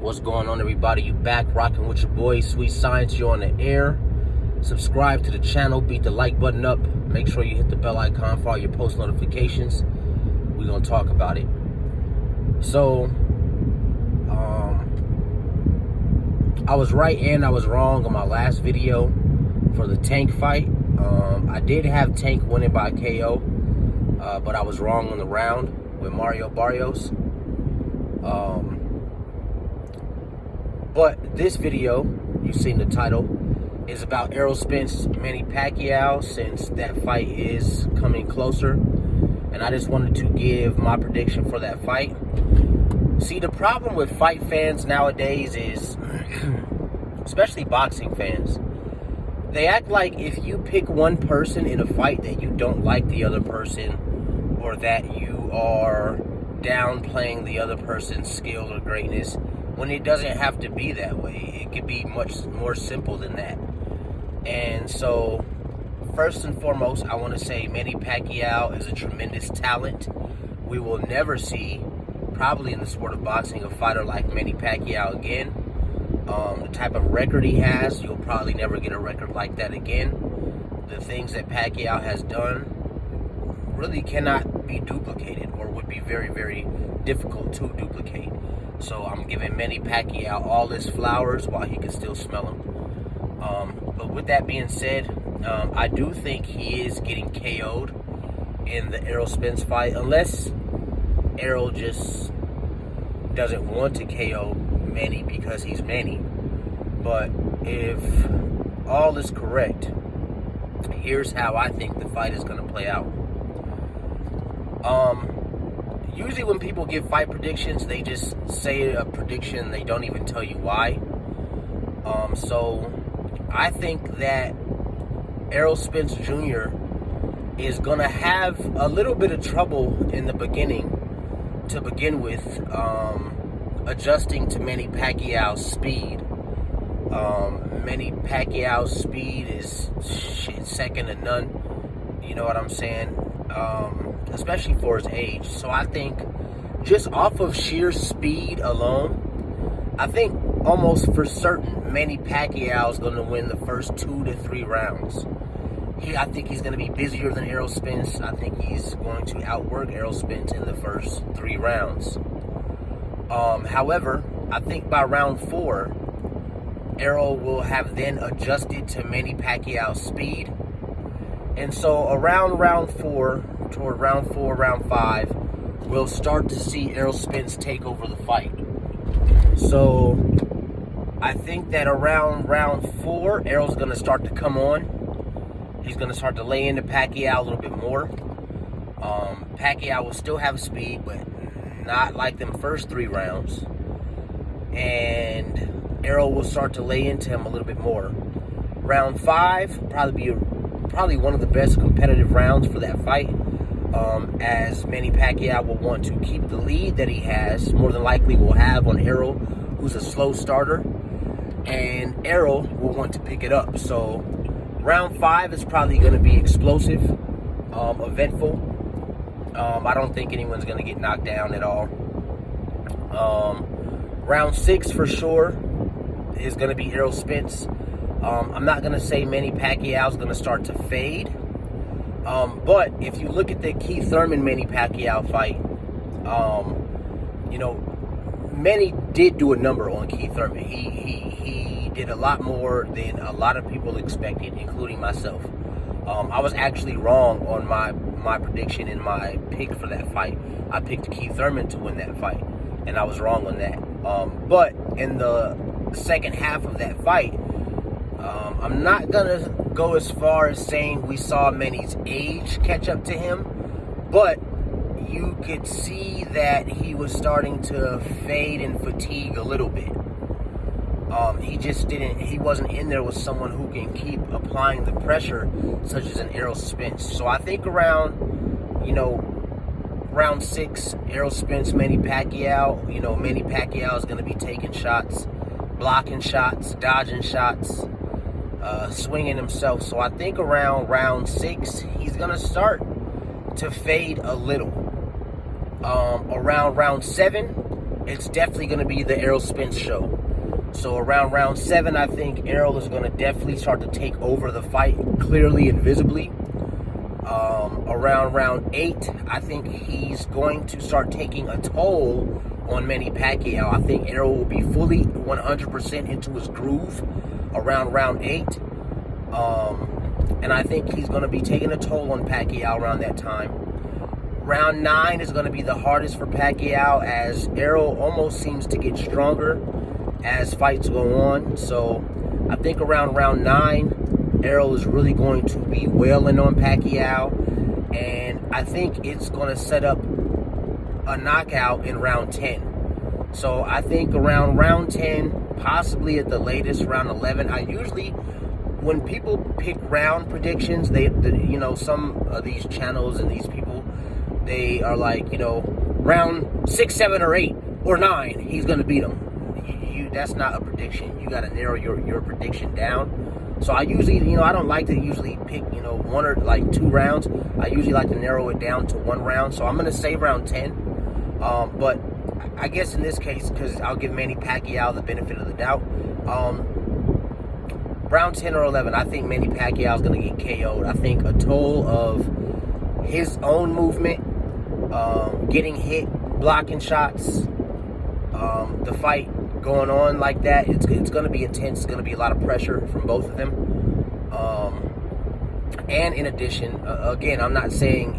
What's going on, everybody? You back rocking with your boy Sweet Science. You on the air. Subscribe to the channel, beat the like button up, make sure you hit the bell icon for all your post notifications. We're gonna talk about it. So I was right and I was wrong on my last video for the Tank fight. I did have Tank winning by KO, but I was wrong on the round with Mario Barrios. But this video, you've seen the title, is about Errol Spence, Manny Pacquiao, since that fight is coming closer. And I just wanted to give my prediction for that fight. See, the problem with fight fans nowadays is, especially boxing fans, they act like if you pick one person in a fight that you don't like the other person, or that you are downplaying the other person's skill or greatness, when it doesn't have to be that way. It could be much more simple than that. And so, first and foremost, I want to say Manny Pacquiao is a tremendous talent. We will never see, probably in the sport of boxing, a fighter like Manny Pacquiao again. The type of record he has, you'll probably never get a record like that again. The things that Pacquiao has done really cannot be duplicated, or would be very, very difficult to duplicate. So I'm giving Manny Pacquiao all his flowers while he can still smell them. But with that being said, I do think he is getting KO'd in the Errol Spence fight, unless Errol just doesn't want to KO Manny because he's Manny. But if all is correct, here's how I think the fight is going to play out. Usually when people give fight predictions, they just say a prediction, they don't even tell you why. So I think that Errol Spence Jr. is going to have a little bit of trouble in the beginning to begin with, adjusting to Manny Pacquiao's speed. Manny Pacquiao's speed is second to none. You know what I'm saying? Especially for his age. So I think just off of sheer speed alone, I think almost for certain Manny Pacquiao is going to win the first 2 to 3 rounds. I think he's going to be busier than Errol Spence. I think he's going to outwork Errol Spence in the first 3 rounds. However, I think by round 4, Errol will have then adjusted to Manny Pacquiao's speed. And so around round 4, toward round 4, round 5, we'll start to see Errol Spence take over the fight. So I think that around round 4, Errol's going to start to come on. He's going to start to lay into Pacquiao a little bit more. Pacquiao will still have speed, but not like them first 3 rounds. And Errol will start to lay into him a little bit more. Round 5 probably one of the best competitive rounds for that fight, as Manny Pacquiao will want to keep the lead that he has, more than likely will have on Errol, who's a slow starter, and Errol will want to pick it up. So round 5 is probably going to be explosive, eventful. I don't think anyone's going to get knocked down at all. Round 6 for sure is going to be Errol Spence. I'm not going to say Manny Pacquiao is going to start to fade. But if you look at the Keith Thurman-Manny Pacquiao fight, you know, Manny did do a number on Keith Thurman. He did a lot more than a lot of people expected, including myself. I was actually wrong on my prediction and my pick for that fight. I picked Keith Thurman to win that fight, and I was wrong on that. But in the second half of that fight, I'm not going to go as far as saying we saw Manny's age catch up to him, but you could see that he was starting to fade and fatigue a little bit. He wasn't in there with someone who can keep applying the pressure, such as an Errol Spence. So I think around, round 6, Errol Spence, Manny Pacquiao, Manny Pacquiao is going to be taking shots, blocking shots, dodging shots, swinging himself. So I think around round 6, he's going to start to fade a little. Around round 7, it's definitely going to be the Errol Spence show. So around round 7, I think Errol is going to definitely start to take over the fight clearly and visibly. Around round 8, I think he's going to start taking a toll on Manny Pacquiao. I think Errol will be fully 100% into his groove around round 8. And I think he's going to be taking a toll on Pacquiao around that time. Round 9 is going to be the hardest for Pacquiao, as Errol almost seems to get stronger as fights go on. So I think around round 9, Errol is really going to be wailing on Pacquiao. And I think it's going to set up a knockout in round 10. So I think around round 10, possibly at the latest, round 11. I usually, when people pick round predictions, some of these channels and these people, they are like, round 6, 7, or 8, or 9, he's going to beat him. That's not a prediction. You got to narrow your prediction down. So I usually, I don't like to usually pick, 1 or 2 rounds. I usually like to narrow it down to 1 round. So I'm going to say round 10. But I guess in this case, because I'll give Manny Pacquiao the benefit of the doubt, round 10 or 11, I think Manny Pacquiao is going to get KO'd. I think a toll of his own movement, getting hit, blocking shots, the fight going on like that, it's going to be intense. It's going to be a lot of pressure from both of them. And in addition, again, I'm not saying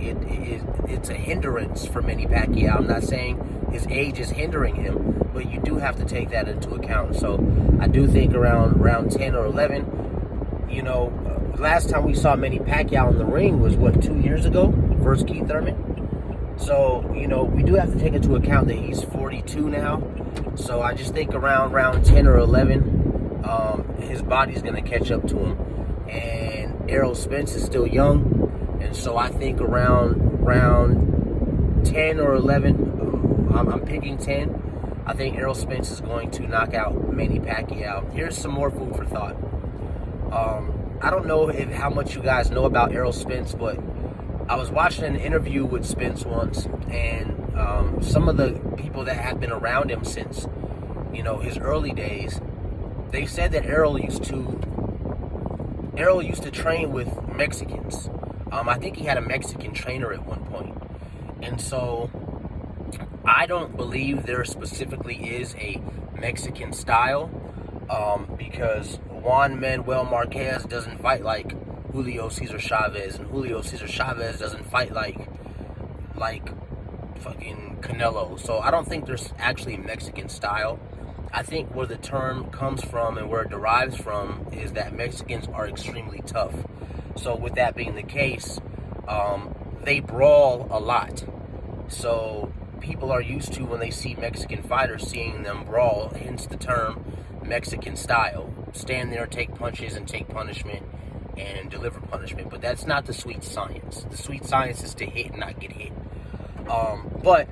it's a hindrance for Manny Pacquiao. I'm not saying his age is hindering him, but you do have to take that into account. So I do think around round 10 or 11, last time we saw Manny Pacquiao in the ring was, 2 years ago, versus Keith Thurman. So, we do have to take into account that he's 42 now. So I just think around round 10 or 11, his body's going to catch up to him. And Errol Spence is still young. And so I think around 10 or 11, I'm picking 10. I think Errol Spence is going to knock out Manny Pacquiao. Here's some more food for thought. I don't know how much you guys know about Errol Spence, but I was watching an interview with Spence once, and some of the people that have been around him since, his early days, they said that Errol used to train with Mexicans. I think he had a Mexican trainer at one point. And so I don't believe there specifically is a Mexican style, because Juan Manuel Marquez doesn't fight like Julio Cesar Chavez, and Julio Cesar Chavez doesn't fight like fucking Canelo. So I don't think there's actually a Mexican style. I think where the term comes from and where it derives from is that Mexicans are extremely tough. So with that being the case, they brawl a lot. So people are used to, when they see Mexican fighters, seeing them brawl, hence the term Mexican style. Stand there, take punches, and take punishment, and deliver punishment. But that's not the sweet science. The sweet science is to hit and not get hit. But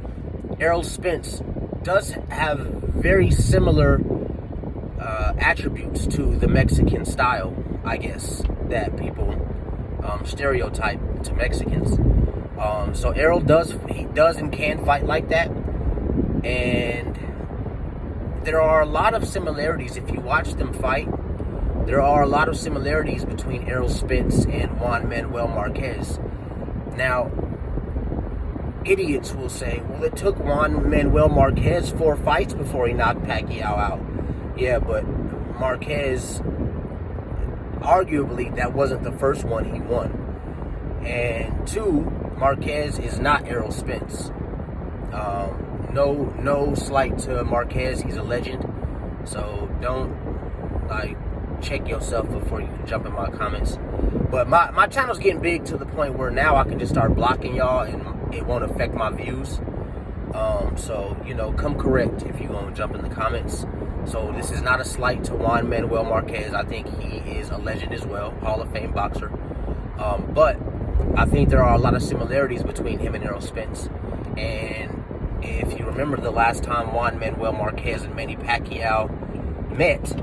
Errol Spence does have very similar attributes to the Mexican style, I guess, that people stereotype to Mexicans. So Errol does and can fight like that. And there are a lot of similarities. If you watch them fight, there are a lot of similarities between Errol Spence and Juan Manuel Marquez. Now, idiots will say, well, it took Juan Manuel Marquez 4 fights before he knocked Pacquiao out. Yeah, but Marquez, arguably, that wasn't the first one he won. And 2, Marquez is not Errol Spence. No slight to Marquez, he's a legend. So don't check yourself before you jump in my comments. But my channel's getting big to the point where now I can just start blocking y'all and it won't affect my views. So come correct if you're gonna jump in the comments. So this is not a slight to Juan Manuel Marquez. I think he is a legend as well, Hall of Fame boxer. But I think there are a lot of similarities between him and Errol Spence. And if you remember the last time Juan Manuel Marquez and Manny Pacquiao met,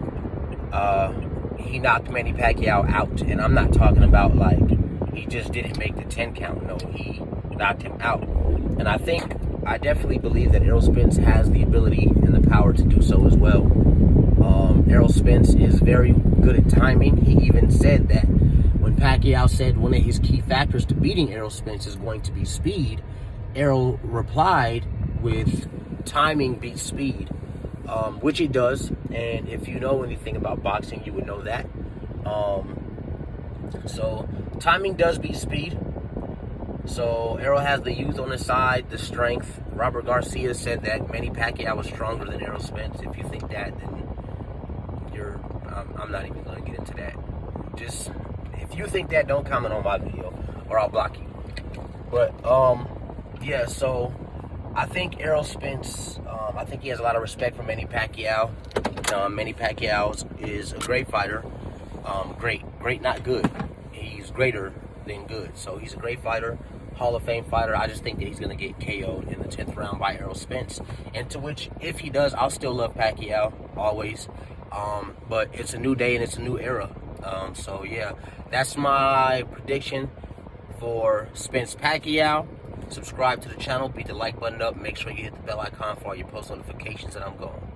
he knocked Manny Pacquiao out. And I'm not talking about he just didn't make the 10 count. No, he knocked him out. And I think I definitely believe that Errol Spence has the ability and the power to do so as well. Errol Spence is very good at timing. He even said that when Pacquiao said one of his key factors to beating Errol Spence is going to be speed, Errol replied with timing beats speed, which it does. And if you know anything about boxing, you would know that. So timing does beat speed. So Errol has the youth on his side, the strength. Robert Garcia said that Manny Pacquiao was stronger than Errol Spence. If you think that, then I'm not even going to get into that. Just, if you think that, don't comment on my video or I'll block you. But, yeah, so I think Errol Spence, I think he has a lot of respect for Manny Pacquiao. Manny Pacquiao is a great fighter. Great, not good. He's greater than good. So he's a great fighter, Hall of Fame fighter. I just think that he's going to get KO'd in the 10th round by Errol Spence. And to which, if he does, I'll still love Pacquiao, always. But it's a new day and it's a new era. So yeah, that's my prediction for Spence Pacquiao. Subscribe to the channel, beat the like button up, make sure you hit the bell icon for all your post notifications, and I'm going.